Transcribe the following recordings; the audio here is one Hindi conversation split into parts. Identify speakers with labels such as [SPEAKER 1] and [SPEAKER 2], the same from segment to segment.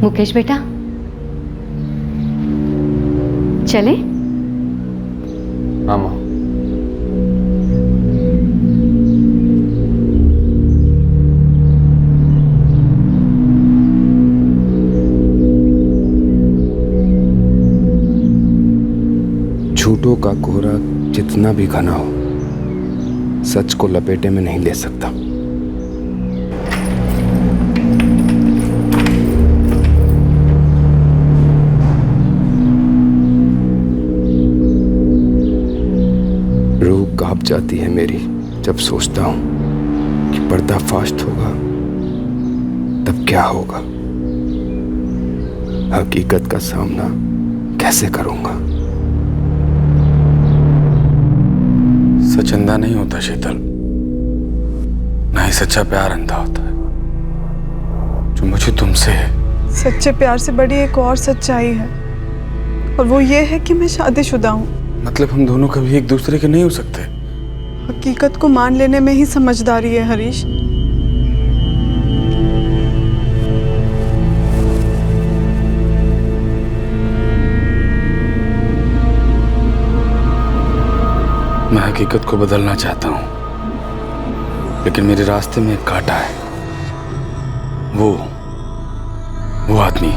[SPEAKER 1] मुकेश बेटा, चले?
[SPEAKER 2] हाँ माँ।
[SPEAKER 3] झूठों का कोहरा जितना भी घना हो, सच को लपेटे में नहीं ले सकता। रूह कांप जाती है मेरी जब सोचता हूं कि पर्दाफाश होगा तब क्या होगा, हकीकत का सामना कैसे करूंगा।
[SPEAKER 2] सच अंधा नहीं होता शीतल, ना ही सच्चा प्यार अंधा होता है। जो मुझे तुमसे है,
[SPEAKER 4] सच्चे प्यार से बड़ी एक और सच्चाई है, और वो ये है कि मैं शादीशुदा हूँ।
[SPEAKER 2] मतलब हम दोनों कभी एक दूसरे के नहीं हो सकते।
[SPEAKER 4] हकीकत को मान लेने में ही समझदारी है हरीश।
[SPEAKER 2] मैं हकीकत को बदलना चाहता हूं, लेकिन मेरे रास्ते में एक कांटा है। वो आदमी।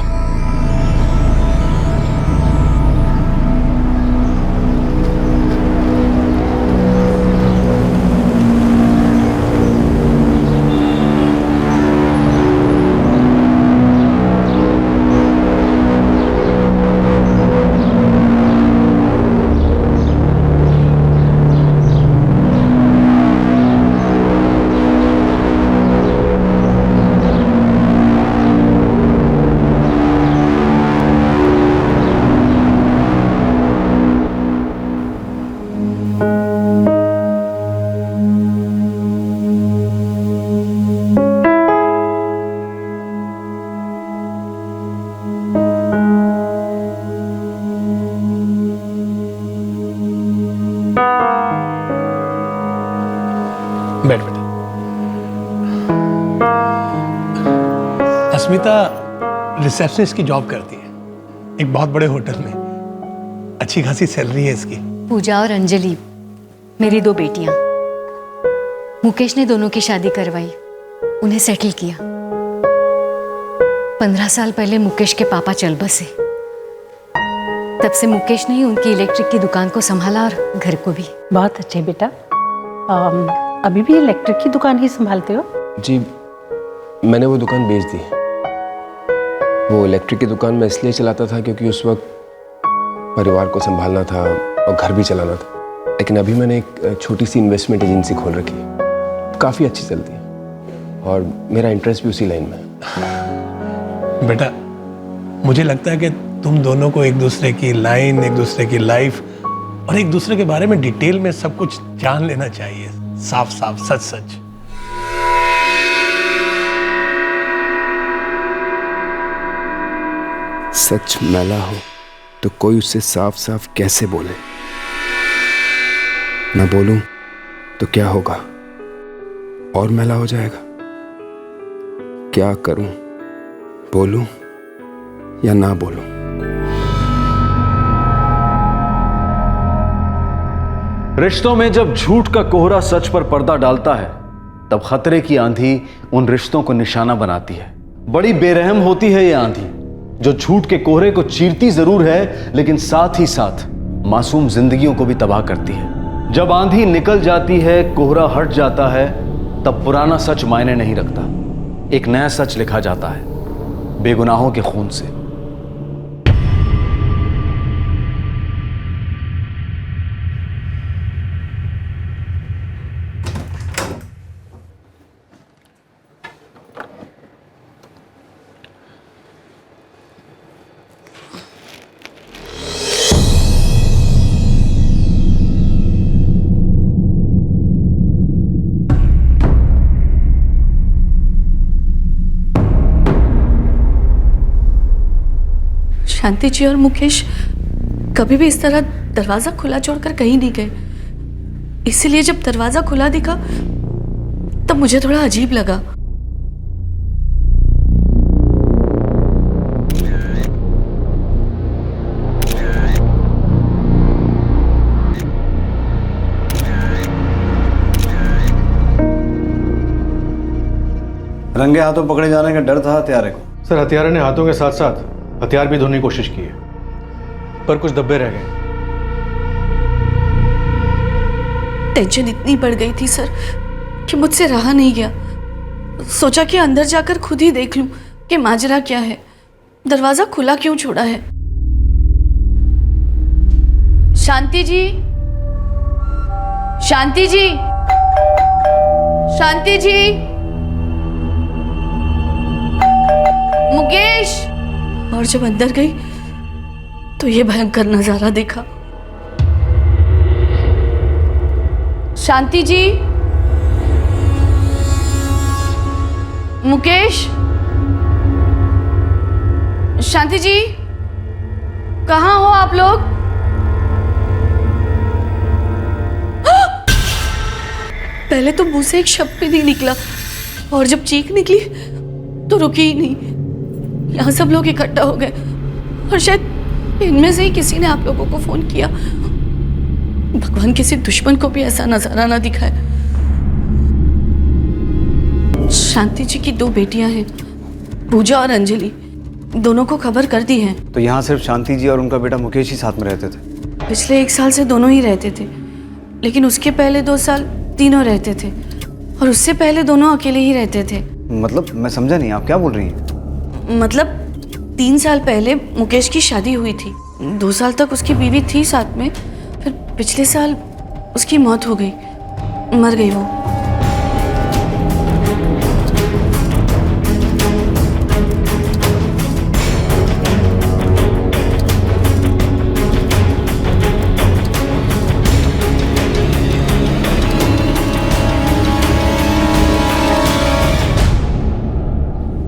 [SPEAKER 5] बैठ बेटा। अस्मिता रिसेप्शनिस्ट की जॉब करती है एक बहुत बड़े होटल में। अच्छी खासी सैलरी है इसकी।
[SPEAKER 1] पूजा और अंजलि मेरी 2 बेटियां। मुकेश ने दोनों की शादी करवाई, उन्हें सेटल किया। 15 साल पहले मुकेश के पापा चल बसे। तब से मुकेश ने ही उनकी इलेक्ट्रिक की दुकान को संभाला और घर को भी।
[SPEAKER 6] बहुत अच्छे बेटा। अभी भी इलेक्ट्रिक की दुकान ही संभालते हो?
[SPEAKER 3] जी, मैंने वो दुकान बेच दी। वो इलेक्ट्रिक की दुकान मैं इसलिए चलाता था क्योंकि उस वक्त परिवार को संभालना था और घर भी चलाना था। लेकिन अभी मैंने एक छोटी सी इन्वेस्टमेंट एजेंसी खोल रखी है, काफ़ी अच्छी चलती है और मेरा इंटरेस्ट भी उसी लाइन में है।
[SPEAKER 5] बेटा, मुझे लगता है कि तुम दोनों को एक दूसरे की लाइन, एक दूसरे की लाइफ और एक दूसरे के बारे में डिटेल में सब कुछ जान लेना चाहिए, साफ साफ सच सच।
[SPEAKER 3] सच मैला हो तो कोई उससे साफ साफ कैसे बोले? मैं बोलूं तो क्या होगा? और मैला हो जाएगा। क्या करूं? बोलूं या ना बोलूं?
[SPEAKER 7] रिश्तों में जब झूठ का कोहरा सच पर पर्दा डालता है, तब खतरे की आंधी उन रिश्तों को निशाना बनाती है। बड़ी बेरहम होती है ये आंधी, जो झूठ के कोहरे को चीरती जरूर है, लेकिन साथ ही साथ मासूम जिंदगियों को भी तबाह करती है। जब आंधी निकल जाती है, कोहरा हट जाता है, तब पुराना सच मायने नहीं रखता। एक नया सच लिखा जाता है, बेगुनाहों के खून से।
[SPEAKER 8] शांति जी और मुकेश कभी भी इस तरह दरवाजा खुला छोड़कर कहीं नहीं गए, इसीलिए जब दरवाजा खुला दिखा तब मुझे थोड़ा अजीब लगा।
[SPEAKER 7] रंगे हाथों पकड़े जाने का डर था हत्यारे को।
[SPEAKER 9] सर हत्यारे ने हाथों के साथ साथ हथियार भी धोने की कोशिश की है, पर कुछ धब्बे रह गए।
[SPEAKER 8] टेंशन इतनी बढ़ गई थी सर कि मुझसे रहा नहीं गया। सोचा कि अंदर जाकर खुद ही देख लूं कि माजरा क्या है, दरवाजा खुला क्यों छोड़ा है। शांति जी, शांति जी, शांति जी, मुकेश। और जब अंदर गई तो ये भयंकर नजारा देखा। शांति जी, मुकेश, शांति जी, कहाँ हो आप लोग? पहले तो मुंह से एक शब्द भी नहीं निकला और जब चीख निकली तो रुकी ही नहीं। यहाँ सब लोग इकट्ठा हो गए और शायद इनमें से ही किसी ने आप लोगों को फोन किया। भगवान किसी दुश्मन को भी ऐसा नजारा ना दिखाए। शांति जी की 2 बेटियां हैं, पूजा और अंजलि, दोनों को खबर कर दी है।
[SPEAKER 7] तो यहाँ सिर्फ शांति जी और उनका बेटा मुकेश ही साथ में रहते थे?
[SPEAKER 8] पिछले 1 साल से दोनों ही रहते थे, लेकिन उसके पहले 2 साल तीनों रहते थे और उससे पहले दोनों अकेले ही रहते थे।
[SPEAKER 7] मतलब मैं समझा नहीं, आप क्या बोल रही हैं?
[SPEAKER 8] मतलब 3 साल पहले मुकेश की शादी हुई थी, 2 साल तक उसकी बीवी थी साथ में, फिर पिछले साल उसकी मौत हो गई, मर गई वो।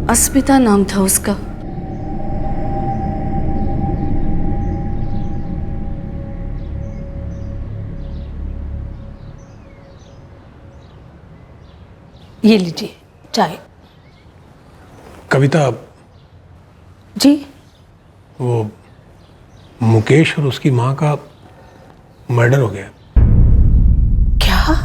[SPEAKER 8] अस्मिता नाम था उसका।
[SPEAKER 6] ये लीजिए चाय।
[SPEAKER 5] कविता,
[SPEAKER 6] जी?
[SPEAKER 5] वो मुकेश और उसकी माँ का मर्डर हो गया।
[SPEAKER 6] क्या?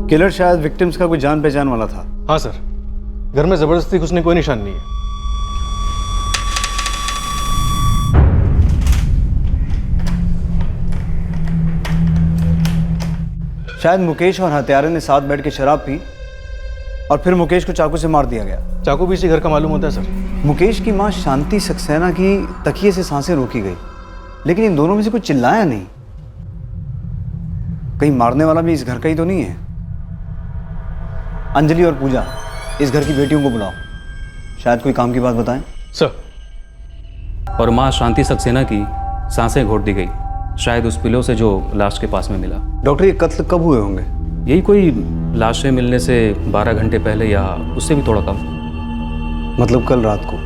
[SPEAKER 7] किलर शायद विक्टिम्स का कोई जान पहचान वाला था।
[SPEAKER 9] हाँ सर, घर में जबरदस्ती घुसने कोई निशान नहीं है।
[SPEAKER 7] शायद मुकेश और हत्यारे ने साथ बैठ के शराब पी और फिर मुकेश को चाकू से मार दिया गया।
[SPEAKER 9] चाकू भी इसी घर का मालूम होता है सर।
[SPEAKER 7] मुकेश की मां शांति सक्सेना की तकिए से सांसें रोकी गई, लेकिन इन दोनों में से कुछ चिल्लाया नहीं। कहीं मारने वाला भी इस घर का ही तो नहीं है? अंजलि और पूजा, इस घर की बेटियों को बुलाओ, शायद कोई काम की बात बताएं।
[SPEAKER 9] सर।
[SPEAKER 2] और माँ शांति सक्सेना की सांसें घोट दी गई, शायद उस पिलो से जो लाश के पास में मिला।
[SPEAKER 7] डॉक्टर, ये कत्ल कब हुए होंगे?
[SPEAKER 2] यही कोई लाशें मिलने से 12 घंटे पहले या उससे भी थोड़ा कम।
[SPEAKER 7] मतलब कल रात को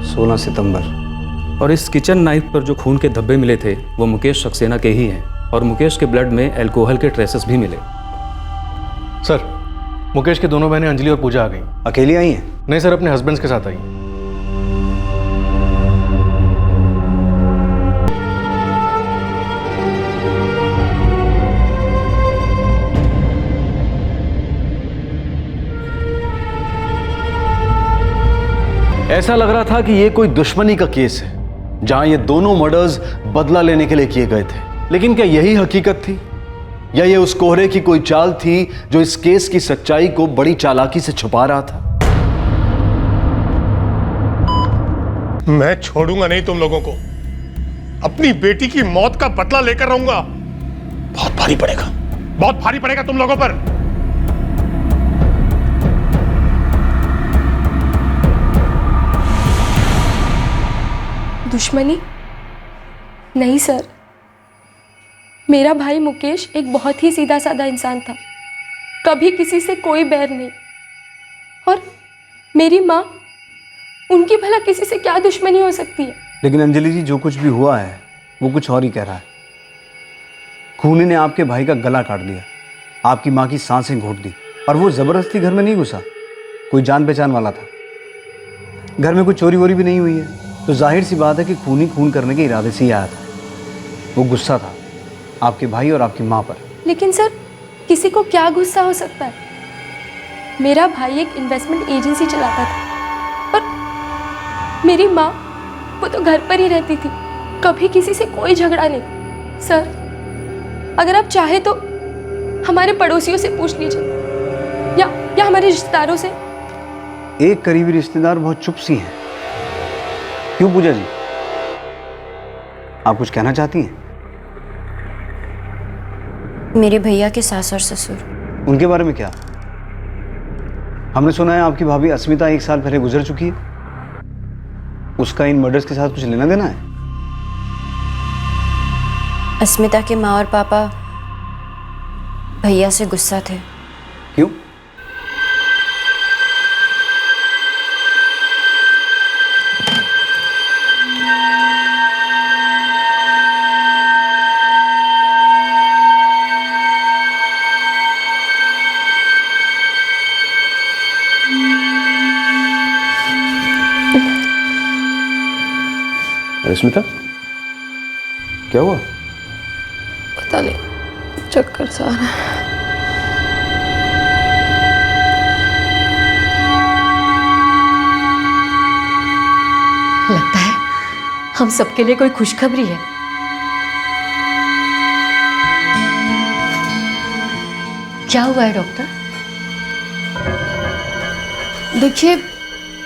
[SPEAKER 7] 16 सितंबर।
[SPEAKER 2] और इस किचन नाइफ पर जो खून के धब्बे मिले थे वो मुकेश सक्सेना के ही हैं और मुकेश के ब्लड में अल्कोहल के ट्रेसेस भी मिले।
[SPEAKER 9] सर, मुकेश के दोनों बहनें अंजलि और पूजा आ गई।
[SPEAKER 7] अकेली आई हैं?
[SPEAKER 9] नहीं सर, अपने हस्बैंड्स के साथ आई।
[SPEAKER 7] ऐसा लग रहा था कि ये कोई दुश्मनी का केस है जहां ये दोनों मर्डर्स बदला लेने के लिए किए गए थे। लेकिन क्या यही हकीकत थी या ये उस कोहरे की कोई चाल थी जो इस केस की सच्चाई को बड़ी चालाकी से छुपा रहा था?
[SPEAKER 5] मैं छोड़ूंगा नहीं तुम लोगों को। अपनी बेटी की मौत का बदला लेकर रहूंगा। बहुत भारी पड़ेगा, बहुत भारी पड़ेगा तुम लोगों पर।
[SPEAKER 10] दुश्मनी? नहीं सर, मेरा भाई मुकेश एक बहुत ही सीधा साधा इंसान था, कभी किसी से कोई बैर नहीं। और मेरी माँ, उनकी भला किसी से क्या दुश्मनी हो सकती है?
[SPEAKER 7] लेकिन अंजलि जी, जो कुछ भी हुआ है वो कुछ और ही कह रहा है। खूनी ने आपके भाई का गला काट दिया, आपकी माँ की सांसें घोट दी, और वो जबरदस्ती घर में नहीं घुसा, कोई जान पहचान वाला था। घर में कोई चोरी वोरी भी नहीं हुई है, तो जाहिर सी बात है कि खूनी खून करने के इरादे से ही आया था।
[SPEAKER 9] वो गुस्सा था आपके भाई और आपकी माँ पर।
[SPEAKER 10] लेकिन सर, किसी को क्या गुस्सा हो सकता है? मेरा भाई एक इन्वेस्टमेंट एजेंसी चलाता था और मेरी माँ, वो तो घर पर ही रहती थी, कभी किसी से कोई झगड़ा नहीं। सर, अगर आप चाहे तो हमारे पड़ोसियों से पूछ लीजिए या हमारे रिश्तेदारों से।
[SPEAKER 9] एक करीबी रिश्तेदार बहुत चुप सी हैं। क्यों पूजा जी, आप कुछ कहना चाहती हैं?
[SPEAKER 11] मेरे भैया के सास और ससुर।
[SPEAKER 9] उनके बारे में क्या? हमने सुना है आपकी भाभी अस्मिता 1 साल पहले गुजर चुकी है। उसका इन मर्डर्स के साथ कुछ लेना देना है?
[SPEAKER 11] अस्मिता के माँ और पापा भैया से गुस्सा थे।
[SPEAKER 9] क्यों?
[SPEAKER 3] अस्मिता, क्या हुआ?
[SPEAKER 10] पता नहीं, चक्कर सा आ रहा है।
[SPEAKER 1] लगता है हम सबके लिए कोई खुशखबरी है। क्या हुआ है डॉक्टर?
[SPEAKER 12] देखिए,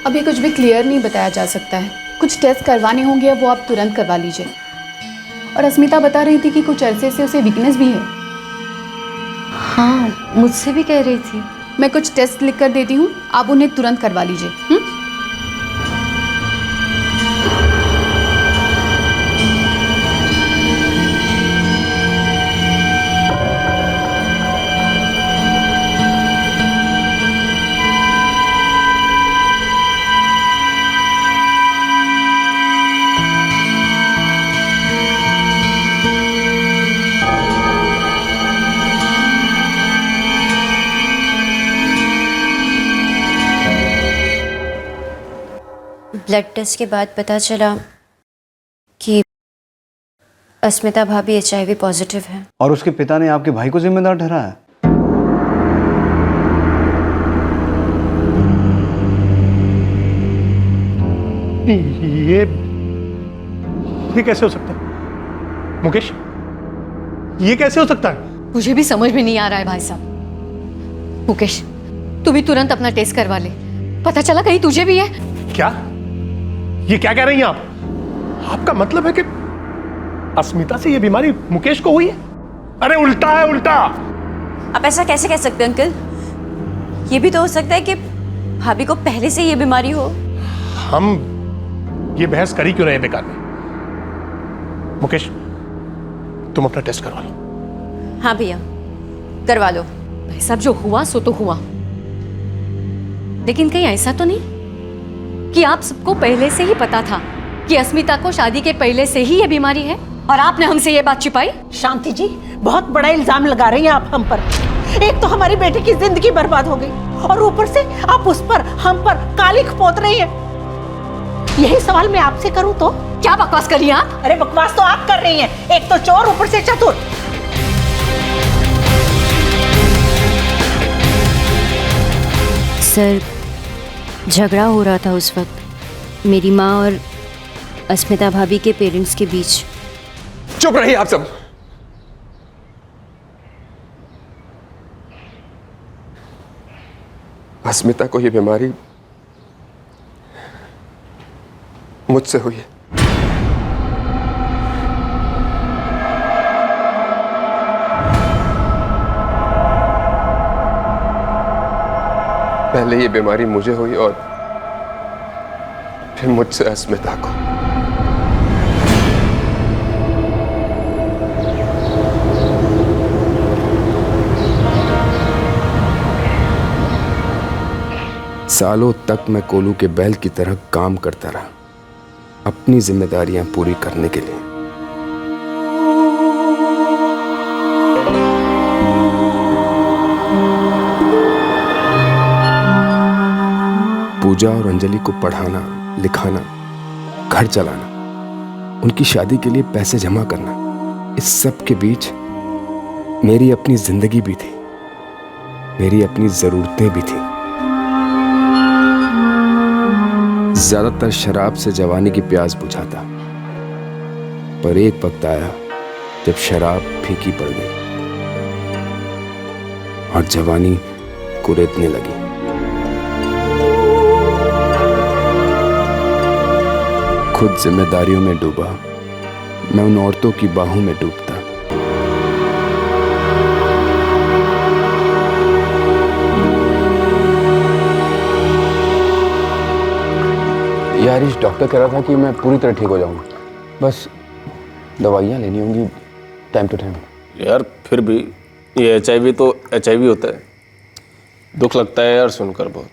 [SPEAKER 12] अभी कुछ भी क्लियर नहीं बताया जा सकता है। कुछ टेस्ट करवाने होंगे, वो आप तुरंत करवा लीजिए। और अस्मिता बता रही थी कि कुछ अरसे से उसे वीकनेस भी है।
[SPEAKER 1] हाँ, मुझसे भी कह रही थी।
[SPEAKER 12] मैं कुछ टेस्ट लिख कर देती हूँ, आप उन्हें तुरंत करवा लीजिए।
[SPEAKER 11] ब्लड टेस्ट के बाद पता चला कि अस्मिता भाभी HIV पॉजिटिव है।
[SPEAKER 9] और उसके पिता ने आपके भाई को जिम्मेदार ठहराया?
[SPEAKER 5] ये कैसे हो सकता है मुकेश? ये कैसे हो सकता है?
[SPEAKER 1] मुझे भी समझ में नहीं आ रहा है भाई साहब। मुकेश, तू भी तुरंत अपना टेस्ट करवा ले। पता चला कहीं तुझे भी है।
[SPEAKER 5] क्या? ये क्या कह रही हैं आप? आपका मतलब है कि अस्मिता से ये बीमारी मुकेश को हुई है? अरे उल्टा है, उल्टा।
[SPEAKER 11] आप ऐसा कैसे कह सकते हैं अंकल? ये भी तो हो सकता है कि भाभी को पहले से ये बीमारी हो।
[SPEAKER 5] हम ये बहस करी क्यों रहे बेकार में? मुकेश, तुम अपना टेस्ट करवा लो।
[SPEAKER 11] हाँ भैया, करवा लो।
[SPEAKER 1] भाई साहब, जो हुआ सो तो हुआ, लेकिन कहीं ऐसा तो नहीं कि आप सबको पहले से ही पता था कि अस्मिता को शादी के पहले से ही ये बीमारी है और आपने हमसे ये बात छिपाई?
[SPEAKER 6] शांति जी, बहुत बड़ा इल्जाम लगा रही हैं आप हम पर। एक तो हमारी बेटी की जिंदगी बर्बाद हो गई और ऊपर से आप उस पर, हम पर कालिख पोत रही हैं। यही सवाल मैं आपसे करूं तो?
[SPEAKER 1] क्या बकवास कर रही हैं आप?
[SPEAKER 6] अरे बकवास तो आप कर रही हैं। एक तो चोर, ऊपर से चतुर।
[SPEAKER 11] सर, झगड़ा हो रहा था उस वक्त मेरी माँ और अस्मिता भाभी के पेरेंट्स के बीच।
[SPEAKER 3] चुप रहिए आप सब। अस्मिता को यह बीमारी मुझसे हुई है। पहले ये बीमारी मुझे हुई और फिर मुझसे अस्मिता को। सालों तक मैं कोलू के बैल की तरह काम करता रहा, अपनी जिम्मेदारियां पूरी करने के लिए। पूजा और अंजलि को पढ़ाना, लिखाना, घर चलाना, उनकी शादी के लिए पैसे जमा करना, इस सब के बीच मेरी अपनी जिंदगी भी थी, मेरी अपनी जरूरतें भी थी। ज्यादातर शराब से जवानी की प्यास बुझाता, पर एक वक्त आया जब शराब फीकी पड़ गई और जवानी कुरेदने लगी। खुद जिम्मेदारियों में डूबा, मैं उन औरतों की बाहों में डूबता। यार इस डॉक्टर कह रहा था कि मैं पूरी तरह ठीक हो जाऊंगा, बस दवाइयाँ लेनी होंगी टाइम टू टाइम।
[SPEAKER 13] यार फिर भी ये HIV तो HIV होता है। दुख लगता है यार सुनकर बहुत।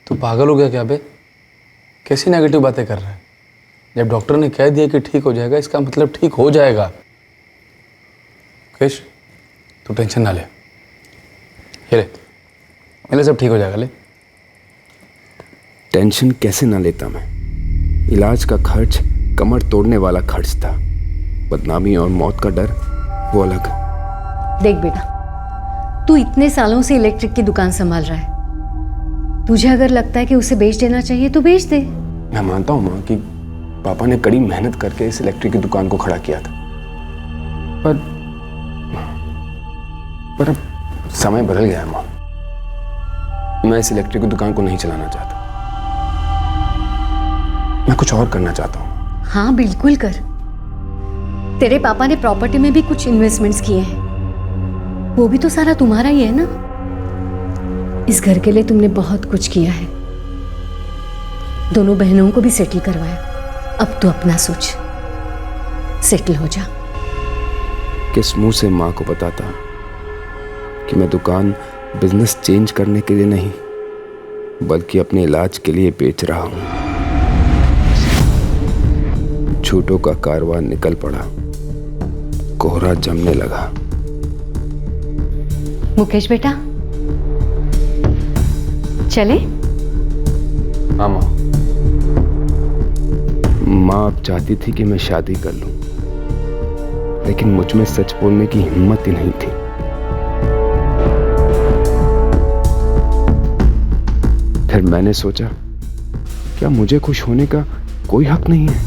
[SPEAKER 2] तू पागल हो गया क्या बे? कैसी नेगेटिव बातें कर रहा है? जब डॉक्टर ने कह दिया कि ठीक हो जाएगा, इसका मतलब ठीक हो जाएगा। मुकेश, तू टेंशन ना ले, ये ले सब ठीक हो जाएगा। ले।
[SPEAKER 3] टेंशन कैसे ना लेता मैं? इलाज का खर्च कमर तोड़ने वाला खर्च था, बदनामी और मौत का डर वो अलग।
[SPEAKER 1] देख बेटा, तू इतने सालों से इलेक्ट्रिक की दुकान संभाल रहा है, तुझे अगर लगता है कि उसे बेच देना चाहिए तो बेच दे।
[SPEAKER 3] मैं मानता हूँ माँ कि पापा ने कड़ी मेहनत करके इस इलेक्ट्रिक की दुकान को खड़ा किया था, पर अब समय बदल गया है माँ। मैं इस इलेक्ट्रिक की दुकान को नहीं चलाना चाहता, मैं कुछ और करना चाहता हूँ।
[SPEAKER 1] हाँ बिल्कुल कर। तेरे पापा ने प्रॉपर्टी में भी कुछ इन्वेस्टमेंट्स किए हैं, वो भी तो सारा तुम्हारा ही है ना। इस घर के लिए तुमने बहुत कुछ किया है, दोनों बहनों को भी सेटल करवाया। अब तू अपना सोच, सेटल हो जा।
[SPEAKER 3] किस मुंह से माँ को बताता कि मैं दुकान बिजनेस चेंज करने के लिए नहीं, बल्कि अपने इलाज के लिए बेच रहा हूँ। झूठों का कारवां निकल पड़ा, कोहरा जमने लगा।
[SPEAKER 1] मुकेश बेटा, चले?
[SPEAKER 3] हाँ माँ। माँ अब चाहती थी कि मैं शादी कर लूं, लेकिन मुझ में सच बोलने की हिम्मत ही नहीं थी। फिर मैंने सोचा, क्या मुझे खुश होने का कोई हक नहीं है?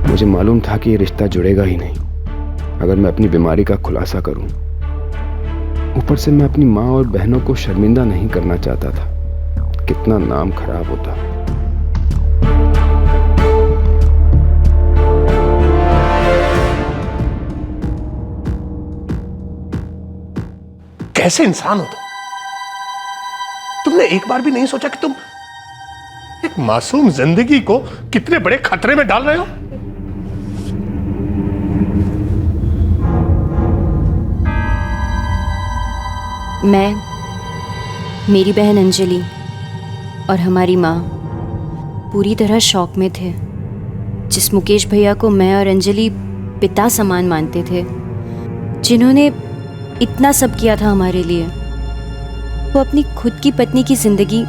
[SPEAKER 3] मुझे मालूम था कि ये रिश्ता जुड़ेगा ही नहीं अगर मैं अपनी बीमारी का खुलासा करूं। ऊपर से मैं अपनी माँ और बहनों को शर्मिंदा नहीं करना चाहता था, कितना नाम खराब होता।
[SPEAKER 5] कैसे इंसान हो तुमने एक बार भी नहीं सोचा कि तुम एक मासूम जिंदगी को कितने बड़े खतरे में डाल रहे हो?
[SPEAKER 11] मैं, मेरी बहन अंजलि और हमारी माँ पूरी तरह शॉक में थे। जिस मुकेश भैया को मैं और अंजलि पिता समान मानते थे, जिन्होंने इतना सब किया था हमारे लिए, वो अपनी खुद की पत्नी की जिंदगी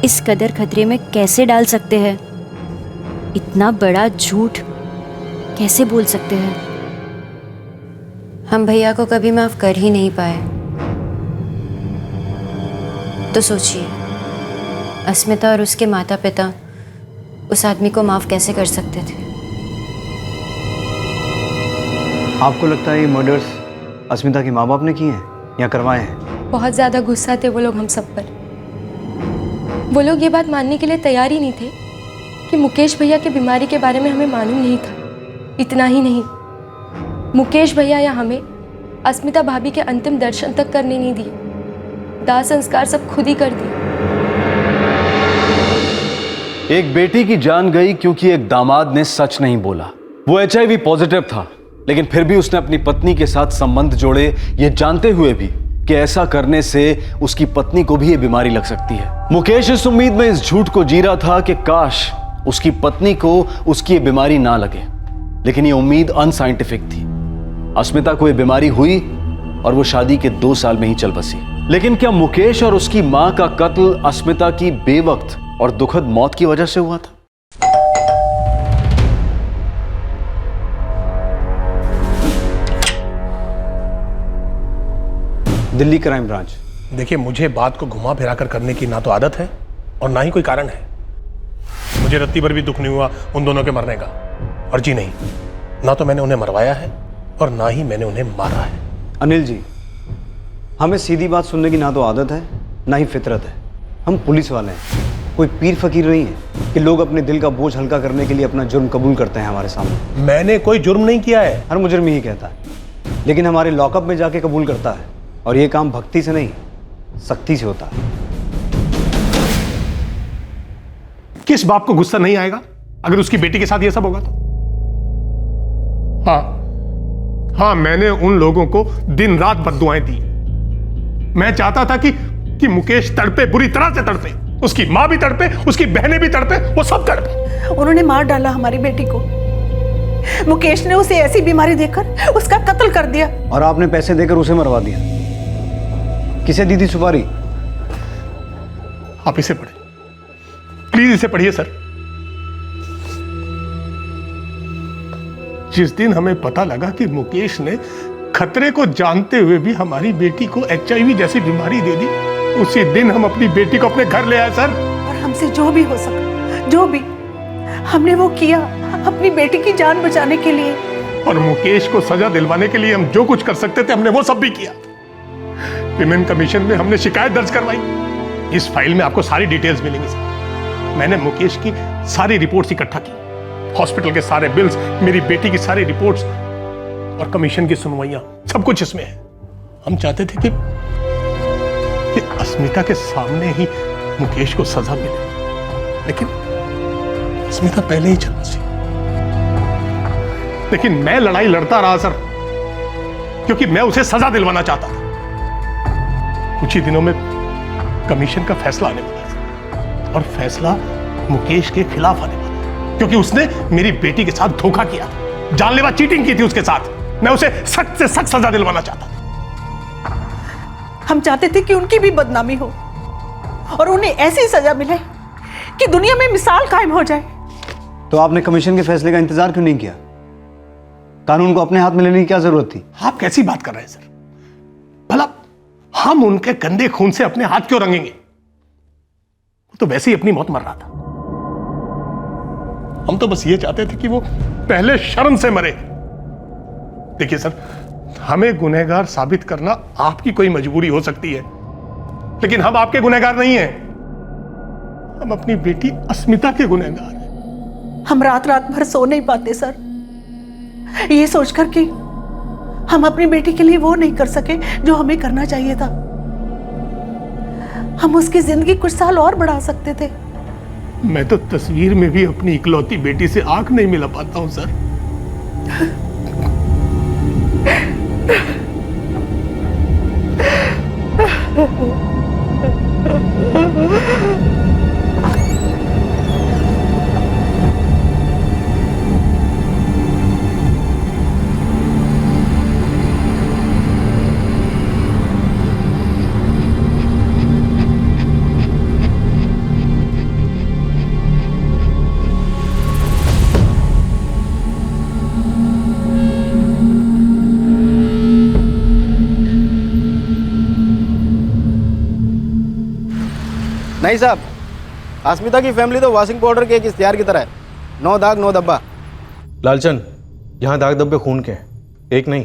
[SPEAKER 11] इस कदर खतरे में कैसे डाल सकते हैं? इतना बड़ा झूठ कैसे बोल सकते हैं? हम भैया को कभी माफ कर ही नहीं पाए। तो सोचिए, अस्मिता और उसके माता पिता उस आदमी को माफ कैसे कर सकते थे?
[SPEAKER 9] आपको लगता है ये मर्डर्स अस्मिता के माँ बाप ने किए हैं या करवाए हैं?
[SPEAKER 10] बहुत ज़्यादा गुस्सा थे वो लोग हम सब पर। वो लोग ये बात मानने के लिए तैयार ही नहीं थे कि मुकेश भैया की बीमारी के बारे में हमें मालूम नहीं था। इतना ही नहीं, मुकेश भैया या हमें अस्मिता भाभी के अंतिम दर्शन तक करने नहीं दिए। दाह संस्कार सब खुद ही कर दिए।
[SPEAKER 7] एक बेटी की जान गई क्योंकि एक दामाद ने सच नहीं बोला। वो HIV पॉजिटिव था, लेकिन फिर भी उसने अपनी पत्नी के साथ संबंध जोड़े, ये जानते हुए भी कि ऐसा करने से उसकी पत्नी को भी ये बीमारी लग सकती है। मुकेश इस उम्मीद में इस झूठ को जी रहा था कि काश उसकी पत्नी को उसकी ये बीमारी ना लगे, लेकिन ये उम्मीद अनसाइंटिफिक थी। अस्मिता को ये बीमारी हुई और वो शादी के 2 साल में ही चल बसी। लेकिन क्या मुकेश और उसकी मां का कत्ल अस्मिता की बेवक्त और दुखद मौत की वजह से हुआ था?
[SPEAKER 9] Delhi crime branch.
[SPEAKER 5] देखिए, मुझे बात को घुमा फिरा कर करने की ना तो आदत है और ना ही कोई कारण है। मुझे रत्ती भर भी दुख नहीं हुआ उन दोनों के मरने का। और जी नहीं, ना तो मैंने उन्हें मरवाया है और ना ही मैंने उन्हें मारा है।
[SPEAKER 9] अनिल जी, हमें सीधी बात सुनने की ना तो आदत है ना ही फितरत है। हम पुलिस वाले हैं, कोई पीर फकीर नहीं है कि लोग अपने दिल का बोझ हल्का करने के लिए अपना जुर्म कबूल करते हैं हमारे सामने।
[SPEAKER 5] मैंने कोई जुर्म नहीं किया है।
[SPEAKER 9] हर मुजरिम यही कहता है, लेकिन हमारे लॉकअप में जाके कबूल करता है। और ये काम भक्ति से नहीं, सख्ती से होता है।
[SPEAKER 5] किस बाप को गुस्सा नहीं आएगा अगर उसकी बेटी के साथ ये सब होगा तो? हाँ, मैंने उन लोगों को दिन रात बद्दुआएं दी। मैं चाहता था कि मुकेश तड़पे, बुरी तरह से तड़पे, उसकी मां भी तड़पे, उसकी बहनें भी तड़पे, वो सब तड़पे।
[SPEAKER 6] उन्होंने मार डाला हमारी बेटी को। मुकेश ने उसे ऐसी बीमारी देकर उसका कत्ल कर दिया।
[SPEAKER 9] और आपने पैसे देकर उसे मरवा दिया। किसे दी थी सुपारी?
[SPEAKER 5] आप इसे पढ़े, प्लीज इसे पढ़िए सर। जिस दिन हमें पता लगा कि मुकेश ने खतरे को जानते हुए भी हमारी बेटी को HIV जैसी बीमारी दे दी, उसी दिन हम अपनी बेटी को अपने घर ले आए सर।
[SPEAKER 6] और हमसे जो भी हो सका, जो भी हमने वो किया अपनी बेटी की जान बचाने के लिए।
[SPEAKER 5] और मुकेश को सजा दिलवाने के लिए हम जो कुछ कर सकते थे हमने वो सब भी किया। विमेन कमीशन में हमने शिकायत दर्ज करवाई। इस फाइल में आपको सारी डिटेल्स मिलेंगी सर। मैंने मुकेश की सारी रिपोर्ट्स इकट्ठा की, हॉस्पिटल के सारे बिल्स, मेरी बेटी की सारी रिपोर्ट्स और कमीशन की सुनवाइयां, सब कुछ इसमें है। हम चाहते थे कि अस्मिता के सामने ही मुकेश को सजा मिले, लेकिन अस्मिता पहले ही चल बसी। लेकिन मैं लड़ाई लड़ता रहा सर, क्योंकि मैं उसे सजा दिलवाना चाहता था। कुछ ही दिनों में कमीशन का फैसला आने वाला है और फैसला मुकेश के खिलाफ आने वाला है, क्योंकि उसने मेरी बेटी के साथ धोखा किया था, जानलेवा चीटिंग की थी उसके साथ। मैं उसे सख्त से सख्त सजा दिलवाना चाहता था।
[SPEAKER 6] हम चाहते थे कि उनकी भी बदनामी हो और उन्हें ऐसी सजा मिले कि दुनिया में मिसाल कायम हो जाए।
[SPEAKER 9] तो आपने कमीशन के फैसले का इंतजार क्यों नहीं किया? कानून को अपने हाथ में लेने की क्या जरूरत थी?
[SPEAKER 5] आप कैसी बात कर रहे हैं सर? भला हम उनके गंदे खून से अपने हाथ क्यों रंगेंगे? वो तो वैसे ही अपनी मौत मर रहा था। हम तो बस ये चाहते थे कि वो पहले शर्म से मरे। देखिए सर, हमें गुनहगार साबित करना आपकी कोई मजबूरी हो सकती है, लेकिन हम आपके गुनहगार नहीं हैं। हम अपनी बेटी अस्मिता के गुनहगार हैं।
[SPEAKER 6] हम रात रात भर सो नहीं पाते सर, ये सोचकर कि हम अपनी बेटी के लिए वो नहीं कर सके जो हमें करना चाहिए था। हम उसकी जिंदगी कुछ साल और बढ़ा सकते थे।
[SPEAKER 5] मैं तो तस्वीर में भी अपनी इकलौती बेटी से आंख नहीं मिला पाता हूं सर।
[SPEAKER 14] नहीं साहब, अस्मिता की फैमिली तो वॉशिंग पाउडर के एक इश्तिहार की तरह है। 9 दाग 9 धब्बा।
[SPEAKER 15] लालचंद, यहाँ दाग धब्बे खून के हैं, एक नहीं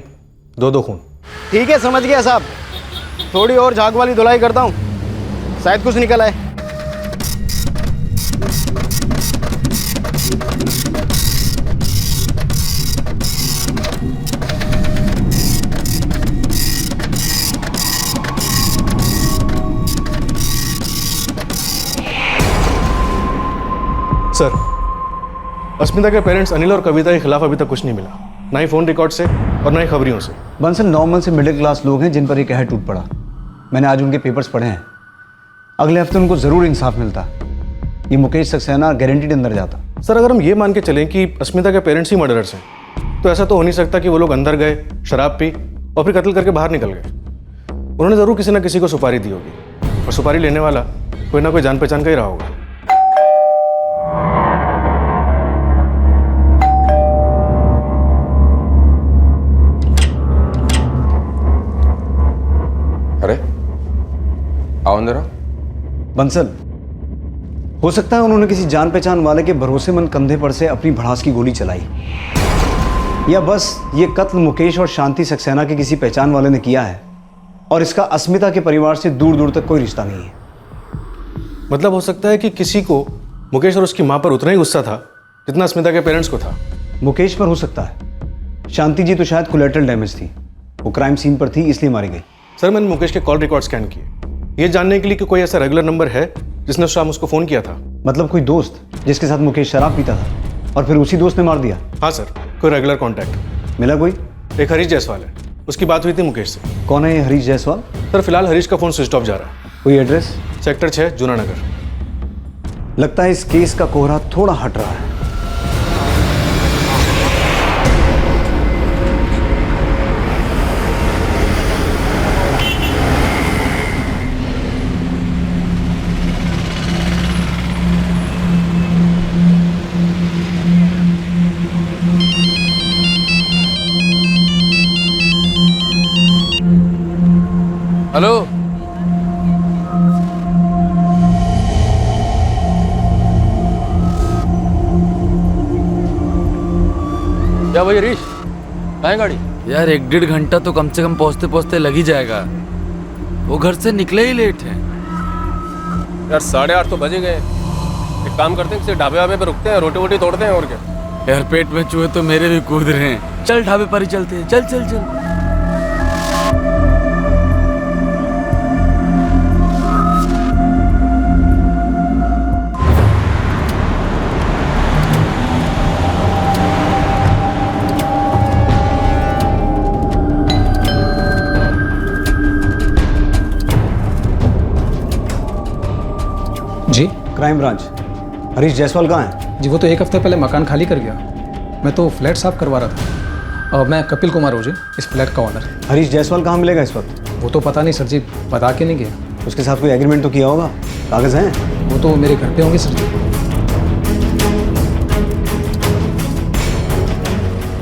[SPEAKER 15] 2 खून।
[SPEAKER 14] ठीक है, समझ गया साहब। थोड़ी और झाग वाली धुलाई करता हूँ, शायद कुछ निकल आए।
[SPEAKER 15] सर, अस्मिता के पेरेंट्स अनिल और कविता के खिलाफ अभी तक कुछ नहीं मिला, ना ही फोन रिकॉर्ड से और ना ही खबरियों से।
[SPEAKER 9] बंसल नॉर्मल से मिडिल क्लास लोग हैं जिन पर एक कहर टूट पड़ा। मैंने आज उनके पेपर्स पढ़े हैं। अगले हफ्ते उनको जरूर इंसाफ मिलता। ये मुकेश सक्सेना गारंटीड अंदर जाता।
[SPEAKER 15] सर, अगर हम ये मान के चलें कि अस्मिता के पेरेंट्स ही मर्डरर्स हैं, तो ऐसा तो हो नहीं सकता कि वो लोग अंदर गए, शराब पी और फिर कत्ल करके बाहर निकल गए। उन्होंने ज़रूर किसी ना किसी को सुपारी दी होगी, और सुपारी लेने वाला कोई ना कोई जान पहचान का ही रहा होगा।
[SPEAKER 3] अरे आओ अंदर आओ।
[SPEAKER 9] बंसल, हो सकता है उन्होंने किसी जान पहचान वाले के भरोसेमंद कंधे पर से अपनी भड़ास की गोली चलाई, या बस ये कत्ल मुकेश और शांति सक्सेना के किसी पहचान वाले ने किया है और इसका अस्मिता के परिवार से दूर दूर तक कोई रिश्ता नहीं है।
[SPEAKER 15] मतलब हो सकता है कि किसी को मुकेश और उसकी माँ पर उतना ही गुस्सा था जितना अस्मिता के पेरेंट्स को था।
[SPEAKER 9] मुकेश पर हो सकता है, शांति जी तो शायद कोलैटरल डैमेज थी, वो क्राइम सीन पर थी इसलिए मारी गई।
[SPEAKER 15] सर, मैंने मुकेश के कॉल रिकॉर्ड स्कैन किए, ये जानने के लिए कि कोई ऐसा रेगुलर नंबर है जिसने शाम उसको फ़ोन किया था।
[SPEAKER 9] मतलब कोई दोस्त जिसके साथ मुकेश शराब पीता था और फिर उसी दोस्त ने मार दिया?
[SPEAKER 15] हाँ सर, कोई रेगुलर कॉन्टैक्ट
[SPEAKER 9] मिला कोई?
[SPEAKER 15] एक हरीश जायसवाल है, उसकी बात हुई थी मुकेश से।
[SPEAKER 9] कौन है ये हरीश जायसवाल?
[SPEAKER 15] सर, फिलहाल हरीश का फ़ोन स्विच ऑफ जा रहा है।
[SPEAKER 9] कोई एड्रेस?
[SPEAKER 15] सेक्टर 6 जूना नगर।
[SPEAKER 9] लगता है इस केस का कोहरा थोड़ा हट रहा है।
[SPEAKER 2] हेलो,
[SPEAKER 13] क्या भाई हरीश, कहाँ है गाड़ी?
[SPEAKER 2] यार 1-1.5 घंटा तो कम से कम पहुंचते पहुंचते लग ही जाएगा। वो घर से निकले ही लेट हैं।
[SPEAKER 13] यार 8:30 तो बजे गए। एक काम करते हैं, किसी ढाबे वाबे पे रुकते हैं, रोटी वोटी तोड़ते हैं, और क्या।
[SPEAKER 2] यार पेट में चूहे तो मेरे भी कूद रहे हैं। चल ढाबे पर ही चलते हैं, चल चल चल।
[SPEAKER 16] जी
[SPEAKER 9] क्राइम ब्रांच, हरीश जायसवाल कहाँ है?
[SPEAKER 16] जी वो तो 1 हफ्ते पहले मकान खाली कर गया। मैं तो फ्लैट साफ करवा रहा था। और मैं कपिल कुमार ओझे, इस फ्लैट का ऑनर।
[SPEAKER 9] हरीश जायसवाल कहाँ मिलेगा इस वक्त?
[SPEAKER 16] वो तो पता नहीं सर जी, बता के नहीं गया।
[SPEAKER 9] उसके साथ कोई एग्रीमेंट तो किया होगा? कागज हैं?
[SPEAKER 16] वो तो मेरे घर पे होंगे सर जी।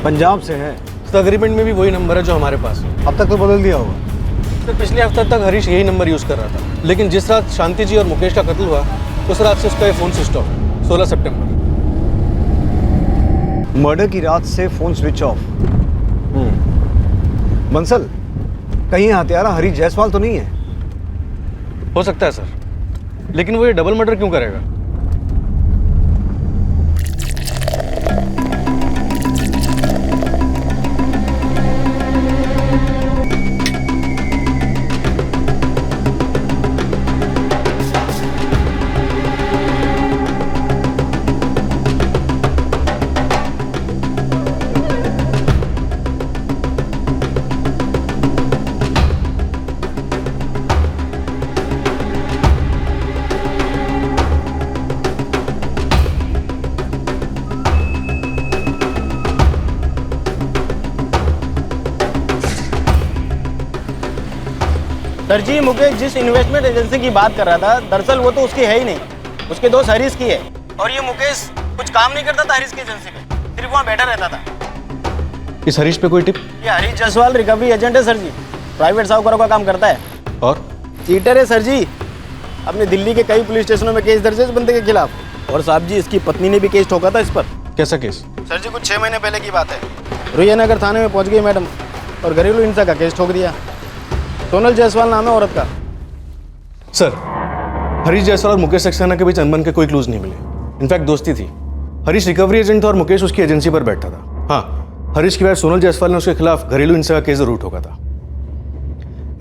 [SPEAKER 9] पंजाब से है।
[SPEAKER 15] तो एग्रीमेंट में भी वही नंबर है जो हमारे पास है।
[SPEAKER 9] अब तक तो बदल दिया होगा।
[SPEAKER 15] तो पिछले हफ्ते तक हरीश यही नंबर यूज़ कर रहा था, लेकिन जिस रात शांति जी और मुकेश का कत्ल हुआ उस रात से उसका ये फ़ोन स्विच ऑफ। 16 सितंबर।
[SPEAKER 9] मर्डर की रात से फ़ोन स्विच ऑफ। बंसल, कहीं हत्यारा हरीश जायसवाल तो नहीं है?
[SPEAKER 15] हो सकता है सर, लेकिन वो ये डबल मर्डर क्यों करेगा?
[SPEAKER 14] सर जी, मुकेश जिस इन्वेस्टमेंट एजेंसी की बात कर रहा था, दरअसल वो तो उसकी है ही नहीं, उसके दोस्त हरीश की है। और ये मुकेश कुछ काम नहीं करता था हरीश की एजेंसी में, सिर्फ वहाँ बैठा रहता था।
[SPEAKER 15] इस हरीश पे कोई टिप?
[SPEAKER 14] ये हरीश जायसवाल रिकवरी एजेंट है सर जी, प्राइवेट साहूकारों का काम करता है।
[SPEAKER 15] और
[SPEAKER 14] चीटर है सर जी, अपने दिल्ली के कई पुलिस स्टेशनों में केस दर्ज है इस बंदे के खिलाफ। और साहब जी, इसकी पत्नी ने भी केस ठोका था इस पर।
[SPEAKER 15] कैसा केस?
[SPEAKER 14] सर जी, कुछ 6 महीने पहले की बात है। रुयनगर थाने में पहुंच गई मैडम और घरेलू हिंसा का केस ठोक दिया। सोनल जायसवाल नाम है औरत का।
[SPEAKER 15] सर, हरीश जायसवाल और मुकेश सक्सेना के बीच अनबन के कोई क्लूज नहीं मिले। इनफैक्ट दोस्ती थी। हरीश रिकवरी एजेंट था और मुकेश उसकी एजेंसी पर बैठा था। हाँ, हरीश की वाइफ सोनल जायसवाल ने उसके खिलाफ घरेलू हिंसा का केस जरूर ठोका था।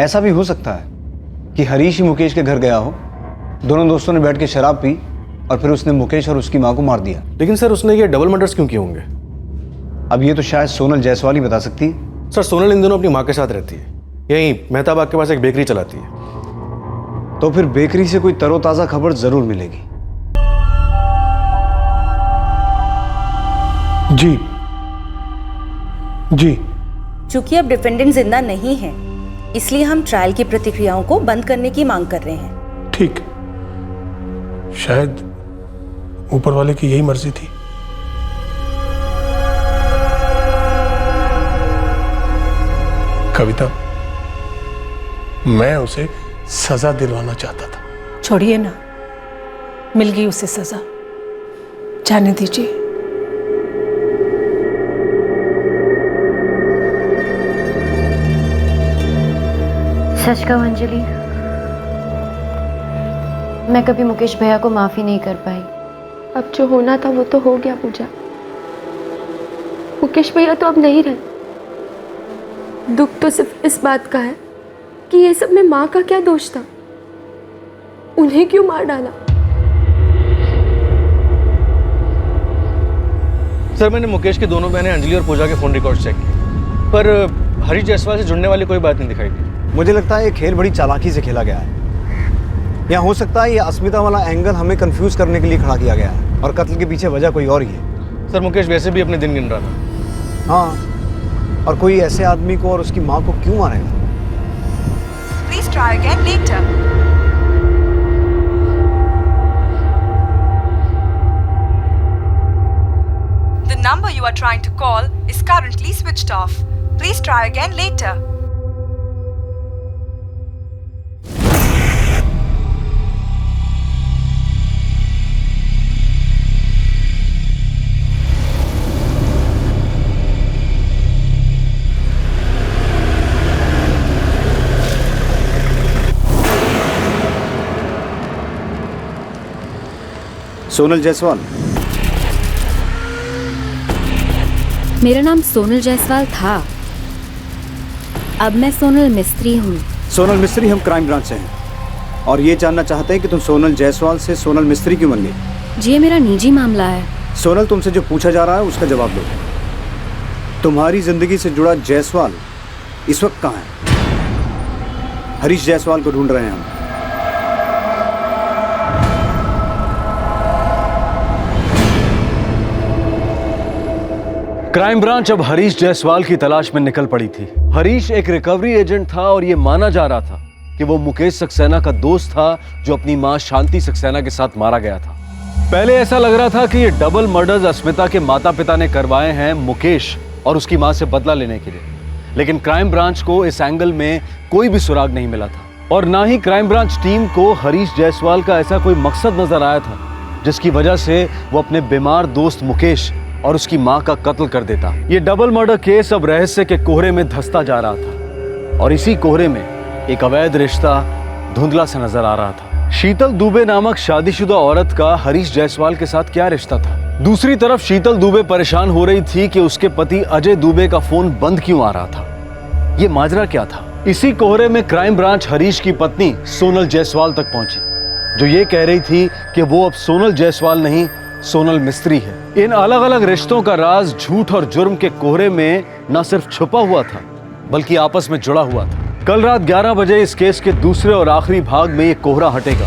[SPEAKER 9] ऐसा भी हो सकता है कि हरीश ही मुकेश के घर गया हो, दोनों दोस्तों ने बैठ के शराब पी और फिर उसने मुकेश और उसकी माँ को मार दिया।
[SPEAKER 15] लेकिन सर, उसने ये डबल मर्डर्स क्यों किए होंगे?
[SPEAKER 9] अब ये तो शायद सोनल जायसवाल ही बता सकती है।
[SPEAKER 15] सर, सोनल इन दोनों अपनी माँ के साथ रहती है, यहीं मेहताबाग के पास एक बेकरी चलाती है।
[SPEAKER 9] तो फिर बेकरी से कोई तरोताज़ा खबर जरूर मिलेगी।
[SPEAKER 5] जी।
[SPEAKER 17] चूंकि अब डिफेंडेंट जिंदा नहीं है, इसलिए हम ट्रायल की प्रतिक्रियाओं को बंद करने की मांग कर रहे हैं।
[SPEAKER 5] ठीक, शायद ऊपर वाले की यही मर्जी थी। कविता, मैं उसे सजा दिलवाना चाहता था।
[SPEAKER 6] छोड़िए ना, मिल गई उसे सजा, जाने दीजिए।
[SPEAKER 11] सच कहूं अंजलि, मैं कभी मुकेश भैया को माफी नहीं कर पाई।
[SPEAKER 10] अब जो होना था वो तो हो गया पूजा। मुकेश भैया तो अब नहीं रहे। दुख तो सिर्फ इस बात का है कि ये सब में माँ का क्या दोष था, उन्हें क्यों मार डाला।
[SPEAKER 15] सर, मैंने मुकेश की दोनों बहनें अंजलि और पूजा के फोन रिकॉर्ड चेक किए, पर हरीश जायसवाल से जुड़ने वाली कोई बात नहीं दिखाई दी।
[SPEAKER 9] मुझे लगता है ये खेल बड़ी चालाकी से खेला गया है। या हो सकता है ये अस्मिता वाला एंगल हमें कंफ्यूज करने के लिए खड़ा किया गया है और कत्ल के पीछे वजह कोई और ही है।
[SPEAKER 15] सर, मुकेश वैसे भी अपने दिन गिन रहा था।
[SPEAKER 9] हाँ, और कोई ऐसे आदमी को और उसकी माँ को क्यों मारेगा?
[SPEAKER 18] Please try again later. The number you are trying to call is currently switched off. Please try again later.
[SPEAKER 9] Sonal Jaiswal.
[SPEAKER 11] मेरा नाम सोनल जायसवाल था, अब मैं सोनल मिस्त्री हूँ।
[SPEAKER 9] सोनल मिस्त्री हम क्राइम ब्रांच से हैं और ये जानना चाहते हैं कि तुम सोनल जायसवाल से सोनल मिस्त्री क्यों बन गई?
[SPEAKER 11] जी, ये मेरा निजी मामला है।
[SPEAKER 9] सोनल, तुमसे जो पूछा जा रहा है उसका जवाब दो। तुम्हारी जिंदगी से जुड़ा जायसवाल इस वक्त कहाँ है? हरीश जायसवाल को ढूंढ रहे हैं हम।
[SPEAKER 7] क्राइम ब्रांच अब हरीश जायसवाल की तलाश में निकल पड़ी थी। हरीश एक रिकवरी एजेंट था और यह माना जा रहा था कि वो मुकेश सक्सेना का दोस्त था जो अपनी मां शांति सक्सेना के साथ मारा गया था। पहले ऐसा लग रहा था कि ये डबल मर्डर्स अस्मिता के माता पिता ने करवाए हैं मुकेश और उसकी मां से बदला लेने के लिए, लेकिन क्राइम ब्रांच को इस एंगल में कोई भी सुराग नहीं मिला था और ना ही क्राइम ब्रांच टीम को हरीश जायसवाल का ऐसा कोई मकसद नजर आया था जिसकी वजह से वो अपने बीमार दोस्त मुकेश और उसकी मां का कत्ल कर देता। ये डबल मर्डर केस अब रहस्य के कोहरे में धंसता जा रहा था और इसी कोहरे में एक अवैध रिश्ता धुंधला सा नजर आ रहा था। शीतल दुबे नामक शादीशुदा औरत का हरीश जायसवाल के साथ क्या रिश्ता था? दूसरी तरफ शीतल दुबे परेशान हो रही थी कि उसके पति अजय दुबे का फोन बंद क्यों आ रहा था। ये माजरा क्या था? इसी कोहरे में क्राइम ब्रांच हरीश की पत्नी सोनल जायसवाल तक पहुंची, जो ये कह रही थी कि वो अब सोनल जायसवाल नहीं, सोनल मिस्त्री है। इन अलग अलग रिश्तों का राज झूठ और जुर्म के कोहरे में न सिर्फ छुपा हुआ था बल्कि आपस में जुड़ा हुआ था। कल रात 11 बजे इस केस के दूसरे और आखिरी भाग में ये कोहरा हटेगा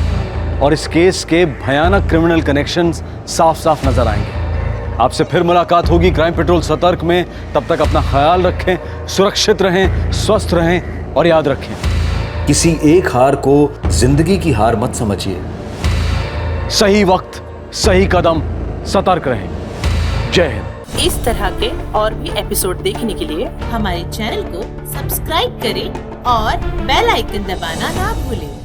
[SPEAKER 7] और इस केस के भयानक क्रिमिनल कनेक्शंस साफ साफ नजर आएंगे। आपसे फिर मुलाकात होगी क्राइम पेट्रोल सतर्क में। तब तक अपना ख्याल रखें, सुरक्षित रहें, स्वस्थ रहें और याद रखें, किसी एक हार को जिंदगी की हार मत समझिए। सही वक्त, सही कदम, सतर्क रहें। जय हिंद।
[SPEAKER 19] इस तरह के और भी एपिसोड देखने के लिए हमारे चैनल को सब्सक्राइब करें और बेल आइकन दबाना ना भूलें।